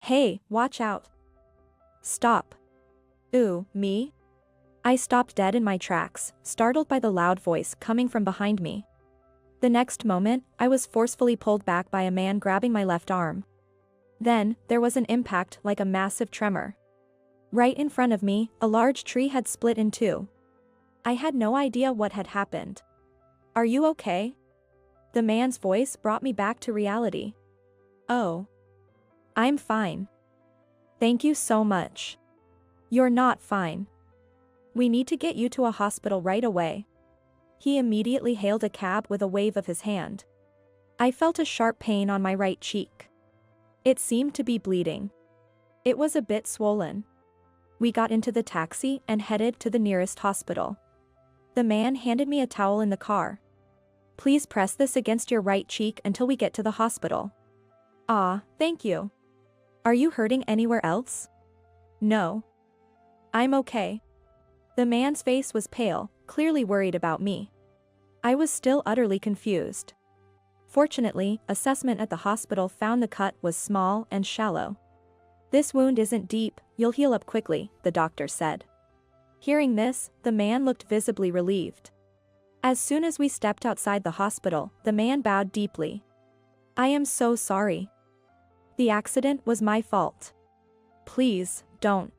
Hey, watch out. Stop. Ooh, me? I stopped dead in my tracks, startled by the loud voice coming from behind me. The next moment, I was forcefully pulled back by a man grabbing my left arm. Then, there was an impact like a massive tremor. Right in front of me, a large tree had split in two. I had no idea what had happened. Are you okay? The man's voice brought me back to reality. Oh. I'm fine. Thank you so much. You're not fine. We need to get you to a hospital right away. He immediately hailed a cab with a wave of his hand. I felt a sharp pain on my right cheek. It seemed to be bleeding. It was a bit swollen. We got into the taxi and headed to the nearest hospital. The man handed me a towel in the car. Please press this against your right cheek until we get to the hospital. Ah, thank you. Are you hurting anywhere else? No. I'm okay. The man's face was pale, clearly worried about me. I was still utterly confused. Fortunately, assessment at the hospital found the cut was small and shallow. This wound isn't deep, you'll heal up quickly, the doctor said. Hearing this, the man looked visibly relieved. As soon as we stepped outside the hospital, the man bowed deeply. I am so sorry. The accident was my fault. Please, don't.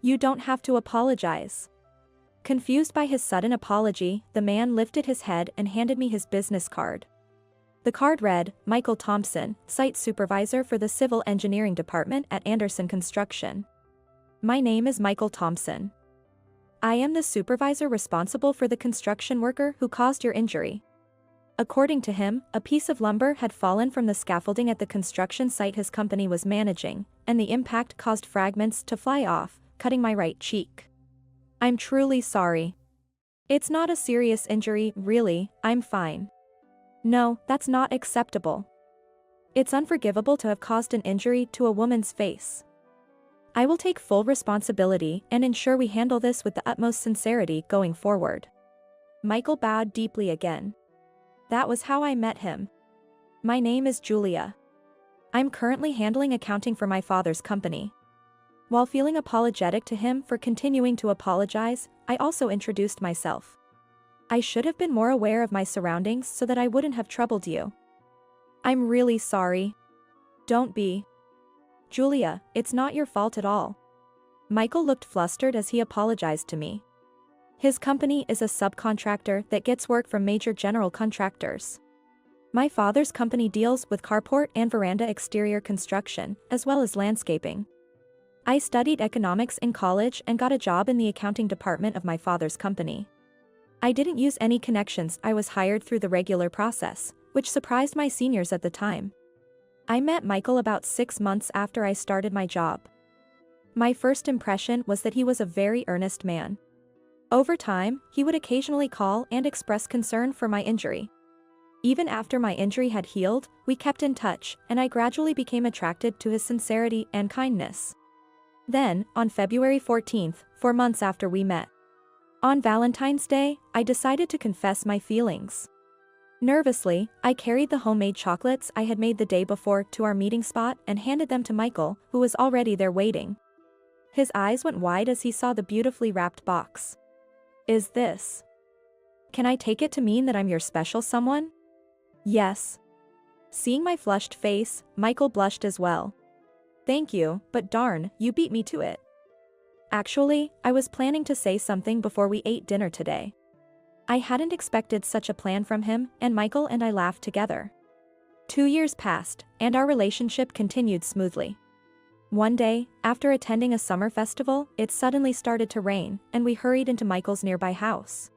You don't have to apologize. Confused by his sudden apology, the man lifted his head and handed me his business card. The card read, Michael Thompson, Site Supervisor for the Civil Engineering Department at Anderson Construction. My name is Michael Thompson. I am the supervisor responsible for the construction worker who caused your injury. According to him, a piece of lumber had fallen from the scaffolding at the construction site his company was managing, and the impact caused fragments to fly off, cutting my right cheek. I'm truly sorry. It's not a serious injury, really, I'm fine. No, that's not acceptable. It's unforgivable to have caused an injury to a woman's face. I will take full responsibility and ensure we handle this with the utmost sincerity going forward. Michael bowed deeply again. That was how I met him. My name is Julia. I'm currently handling accounting for my father's company. While feeling apologetic to him for continuing to apologize, I also introduced myself. I should have been more aware of my surroundings so that I wouldn't have troubled you. I'm really sorry. Don't be. Julia, it's not your fault at all. Michael looked flustered as he apologized to me. His company is a subcontractor that gets work from major general contractors. My father's company deals with carport and veranda exterior construction, as well as landscaping. I studied economics in college and got a job in the accounting department of my father's company. I didn't use any connections, I was hired through the regular process, which surprised my seniors at the time. I met Michael about 6 months after I started my job. My first impression was that he was a very earnest man. Over time, he would occasionally call and express concern for my injury. Even after my injury had healed, we kept in touch, and I gradually became attracted to his sincerity and kindness. Then, on February 14th, 4 months after we met. On Valentine's Day, I decided to confess my feelings. Nervously, I carried the homemade chocolates I had made the day before to our meeting spot and handed them to Michael, who was already there waiting. His eyes went wide as he saw the beautifully wrapped box. Is this? Can I take it to mean that I'm your special someone? Yes. Seeing my flushed face, Michael blushed as well. Thank you, but darn, you beat me to it. Actually, I was planning to say something before we ate dinner today. I hadn't expected such a plan from him, and Michael and I laughed together. 2 years passed, and our relationship continued smoothly. One day, after attending a summer festival, it suddenly started to rain, and we hurried into Michael's nearby house.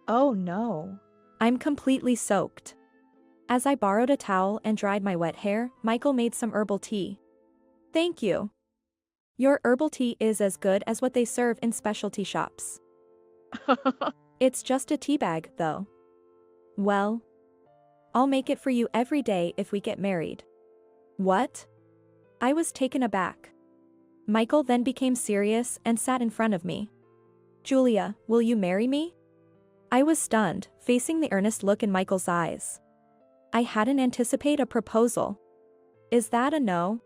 Oh no. I'm completely soaked. As I borrowed a towel and dried my wet hair, Michael made some herbal tea. Thank you. Your herbal tea is as good as what they serve in specialty shops. It's just a tea bag, though. Well, I'll make it for you every day if we get married. What? I was taken aback. Michael then became serious and sat in front of me. Julia, will you marry me? I was stunned, facing the earnest look in Michael's eyes. I hadn't anticipated a proposal. Is that a no?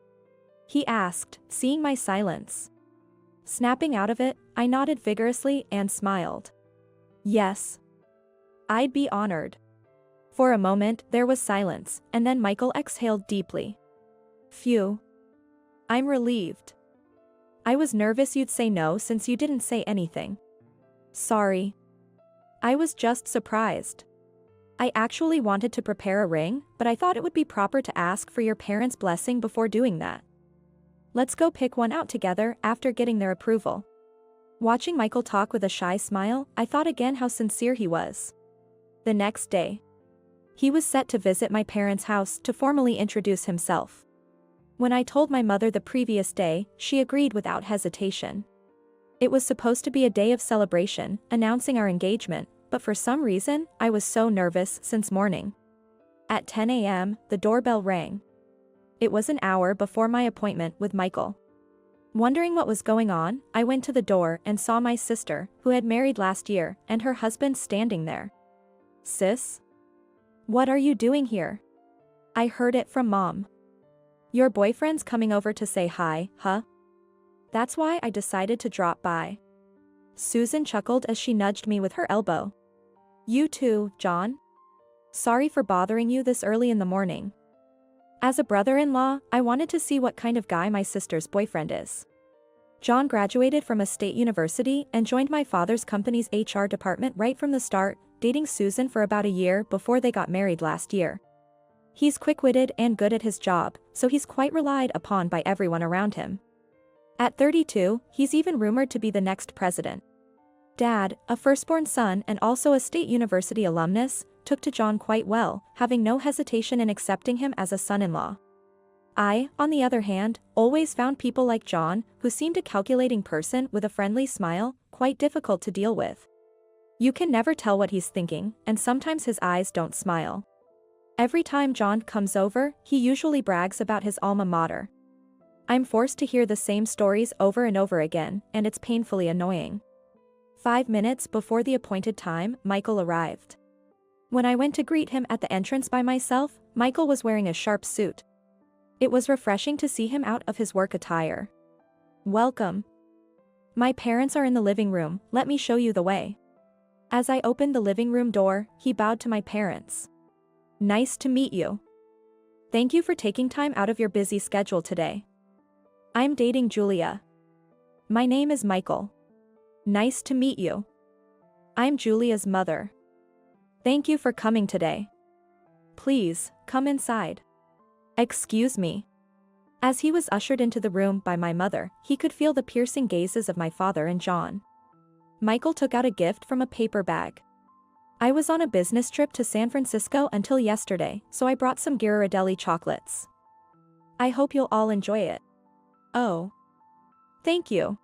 He asked, seeing my silence. Snapping out of it, I nodded vigorously and smiled. Yes. I'd be honored. For a moment, there was silence, and then Michael exhaled deeply. Phew. I'm relieved. I was nervous you'd say no since you didn't say anything. Sorry. I was just surprised. I actually wanted to prepare a ring, but I thought it would be proper to ask for your parents' blessing before doing that. Let's go pick one out together after getting their approval. Watching Michael talk with a shy smile, I thought again how sincere he was. The next day, he was set to visit my parents' house to formally introduce himself. When I told my mother the previous day, she agreed without hesitation. It was supposed to be a day of celebration, announcing our engagement, but for some reason, I was so nervous since morning. At 10 a.m., the doorbell rang. It was an hour before my appointment with Michael. Wondering what was going on, I went to the door and saw my sister, who had married last year, and her husband standing there. Sis? What are you doing here? I heard it from Mom. Your boyfriend's coming over to say hi, huh? That's why I decided to drop by. Susan chuckled as she nudged me with her elbow. You too, John? Sorry for bothering you this early in the morning. As a brother-in-law, I wanted to see what kind of guy my sister's boyfriend is. John graduated from a state university and joined my father's company's HR department right from the start, dating Susan for about a year before they got married last year. He's quick-witted and good at his job, so he's quite relied upon by everyone around him. At 32, he's even rumored to be the next president. Dad, a firstborn son and also a state university alumnus, took to John quite well, having no hesitation in accepting him as a son-in-law. I, on the other hand, always found people like John, who seemed a calculating person with a friendly smile, quite difficult to deal with. You can never tell what he's thinking, and sometimes his eyes don't smile. Every time John comes over, he usually brags about his alma mater. I'm forced to hear the same stories over and over again, and it's painfully annoying. 5 minutes before the appointed time, Michael arrived. When I went to greet him at the entrance by myself, Michael was wearing a sharp suit. It was refreshing to see him out of his work attire. Welcome. My parents are in the living room, let me show you the way. As I opened the living room door, he bowed to my parents. Nice to meet you. Thank you for taking time out of your busy schedule today. I'm dating Julia. My name is Michael. Nice to meet you. I'm Julia's mother. Thank you for coming today. Please, come inside. Excuse me. As he was ushered into the room by my mother, he could feel the piercing gazes of my father and John. Michael took out a gift from a paper bag. I was on a business trip to San Francisco until yesterday, so I brought some Ghirardelli chocolates. I hope you'll all enjoy it. Oh. Thank you.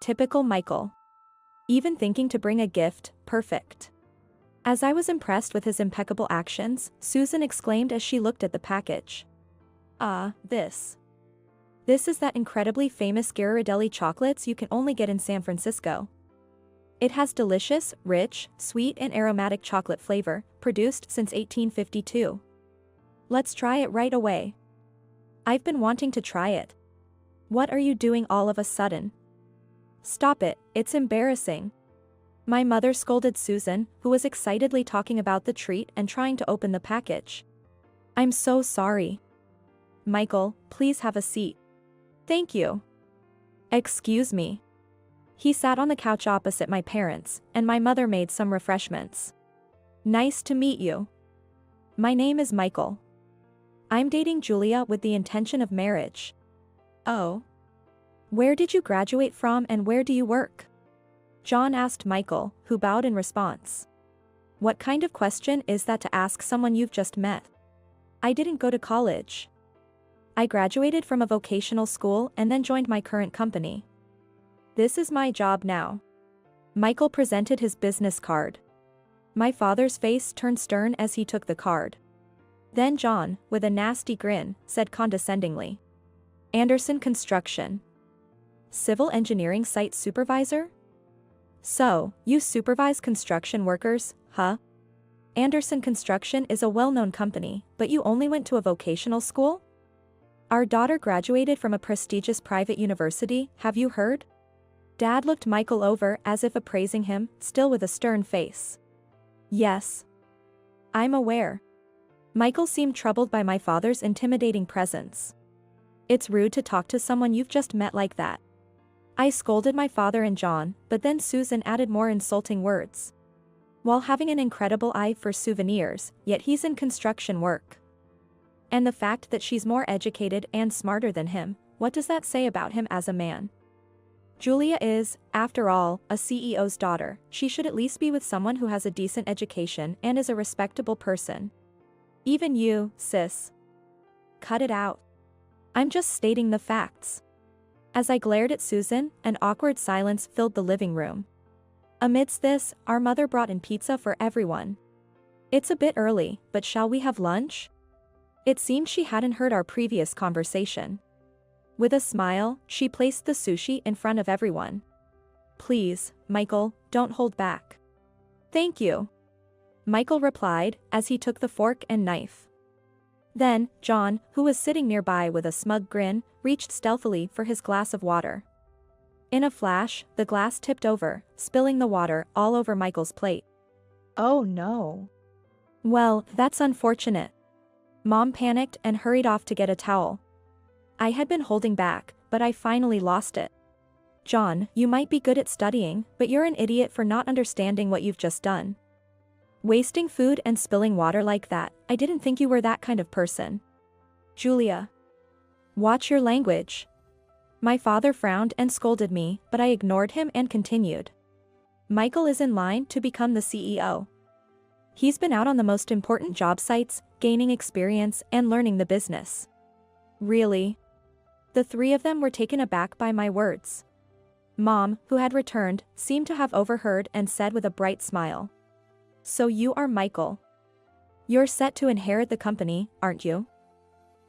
Typical Michael. Even thinking to bring a gift, perfect. As I was impressed with his impeccable actions, Susan exclaimed as she looked at the package. This. This is that incredibly famous Ghirardelli chocolates you can only get in San Francisco. It has delicious, rich, sweet and aromatic chocolate flavor, produced since 1852. Let's try it right away. I've been wanting to try it. What are you doing all of a sudden? Stop it, it's embarrassing. My mother scolded Susan, who was excitedly talking about the treat and trying to open the package. I'm so sorry. Michael, please have a seat. Thank you. Excuse me. He sat on the couch opposite my parents, and my mother made some refreshments. Nice to meet you. My name is Michael. I'm dating Julia with the intention of marriage. Oh. Where did you graduate from and where do you work? John asked Michael, who bowed in response. What kind of question is that to ask someone you've just met? I didn't go to college. I graduated from a vocational school and then joined my current company. This is my job now. Michael presented his business card. My father's face turned stern as he took the card. Then John, with a nasty grin, said condescendingly. Anderson Construction. Civil engineering site supervisor? So, you supervise construction workers, huh? Anderson Construction is a well-known company, but you only went to a vocational school? Our daughter graduated from a prestigious private university, have you heard? Dad looked Michael over as if appraising him, still with a stern face. Yes. I'm aware. Michael seemed troubled by my father's intimidating presence. It's rude to talk to someone you've just met like that. I scolded my father and John, but then Susan added more insulting words. While having an incredible eye for souvenirs, yet he's in construction work. And the fact that she's more educated and smarter than him, what does that say about him as a man? Julia is, after all, a CEO's daughter. She should at least be with someone who has a decent education and is a respectable person. Even you, sis. Cut it out. I'm just stating the facts. As I glared at Susan, an awkward silence filled the living room. Amidst this, our mother brought in pizza for everyone. It's a bit early, but shall we have lunch? It seemed she hadn't heard our previous conversation. With a smile, she placed the sushi in front of everyone. Please, Michael, don't hold back. Thank you. Michael replied, as he took the fork and knife. Then, John, who was sitting nearby with a smug grin, reached stealthily for his glass of water. In a flash, the glass tipped over, spilling the water all over Michael's plate. Oh no. Well, that's unfortunate. Mom panicked and hurried off to get a towel. I had been holding back, but I finally lost it. John, you might be good at studying, but you're an idiot for not understanding what you've just done. Wasting food and spilling water like that, I didn't think you were that kind of person. Julia. Watch your language. My father frowned and scolded me, but I ignored him and continued. Michael is in line to become the CEO. He's been out on the most important job sites, gaining experience and learning the business. Really? The three of them were taken aback by my words. Mom, who had returned, seemed to have overheard and said with a bright smile. So you are Michael. You're set to inherit the company, aren't you?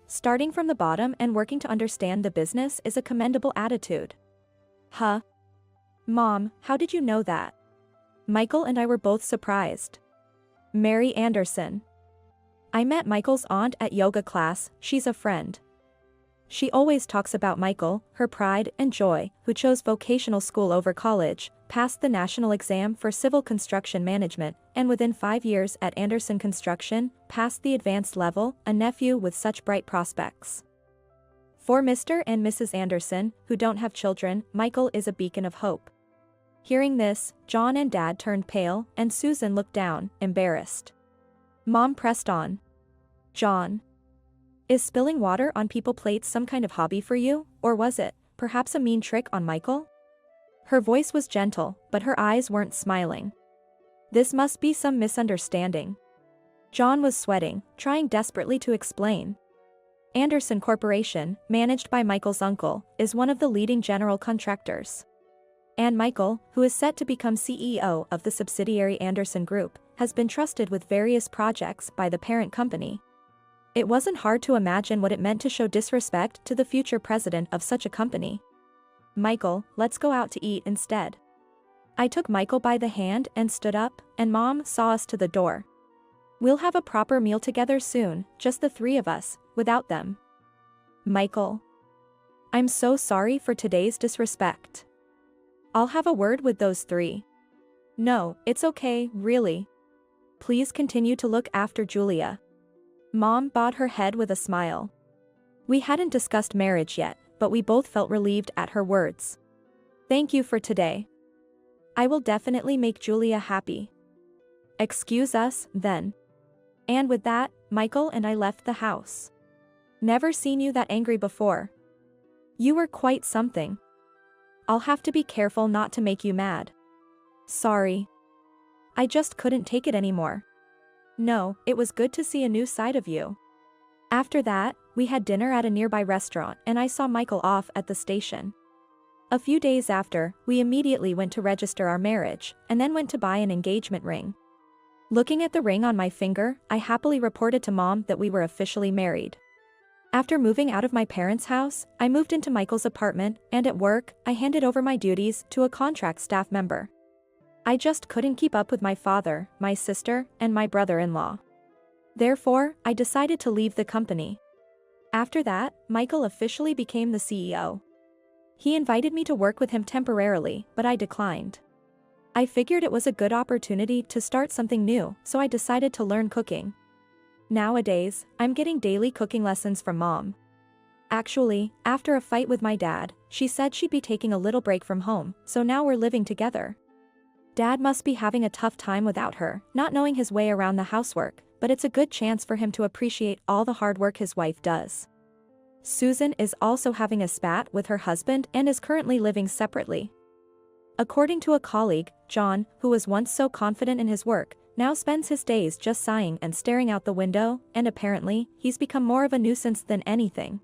Starting from the bottom and working to understand the business is a commendable attitude. Huh? Mom, how did you know that? Michael and I were both surprised. Mary Anderson. I met Michael's aunt at yoga class, she's a friend. She always talks about Michael, her pride and joy, who chose vocational school over college, passed the national exam for civil construction management, and within 5 years at Anderson Construction, passed the advanced level, a nephew with such bright prospects. For Mr. and Mrs. Anderson, who don't have children, Michael is a beacon of hope. Hearing this, John and Dad turned pale, and Susan looked down, embarrassed. Mom pressed on. John. Is spilling water on people's plates some kind of hobby for you, or was it, perhaps a mean trick on Michael? Her voice was gentle, but her eyes weren't smiling. This must be some misunderstanding. John was sweating, trying desperately to explain. Anderson Corporation, managed by Michael's uncle, is one of the leading general contractors. And Michael, who is set to become CEO of the subsidiary Anderson Group, has been trusted with various projects by the parent company. It wasn't hard to imagine what it meant to show disrespect to the future president of such a company. Michael, let's go out to eat instead. I took Michael by the hand and stood up, and Mom saw us to the door. We'll have a proper meal together soon, just the three of us, without them. Michael. I'm so sorry for today's disrespect. I'll have a word with those three. No, it's okay, really. Please continue to look after Julia. Mom bowed her head with a smile. We hadn't discussed marriage yet, but we both felt relieved at her words. Thank you for today. I will definitely make Julia happy. Excuse us, then. And with that, Michael and I left the house. Never seen you that angry before. You were quite something. I'll have to be careful not to make you mad. Sorry. I just couldn't take it anymore. No, it was good to see a new side of you. After that, we had dinner at a nearby restaurant and I saw Michael off at the station. A few days after, we immediately went to register our marriage, and then went to buy an engagement ring. Looking at the ring on my finger, I happily reported to Mom that we were officially married. After moving out of my parents' house, I moved into Michael's apartment, and at work, I handed over my duties to a contract staff member. I just couldn't keep up with my father, my sister, and my brother-in-law. Therefore, I decided to leave the company. After that, Michael officially became the CEO. He invited me to work with him temporarily, but I declined. I figured it was a good opportunity to start something new, so I decided to learn cooking. Nowadays, I'm getting daily cooking lessons from Mom. Actually, after a fight with my dad, she said she'd be taking a little break from home, so now we're living together. Dad must be having a tough time without her, not knowing his way around the housework, but it's a good chance for him to appreciate all the hard work his wife does. Susan is also having a spat with her husband and is currently living separately. According to a colleague, John, who was once so confident in his work, now spends his days just sighing and staring out the window, and apparently, he's become more of a nuisance than anything.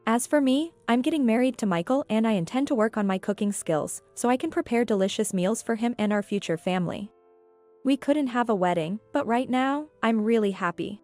As for me, I'm getting married to Michael and I intend to work on my cooking skills, so I can prepare delicious meals for him and our future family. We couldn't have a wedding, but right now, I'm really happy.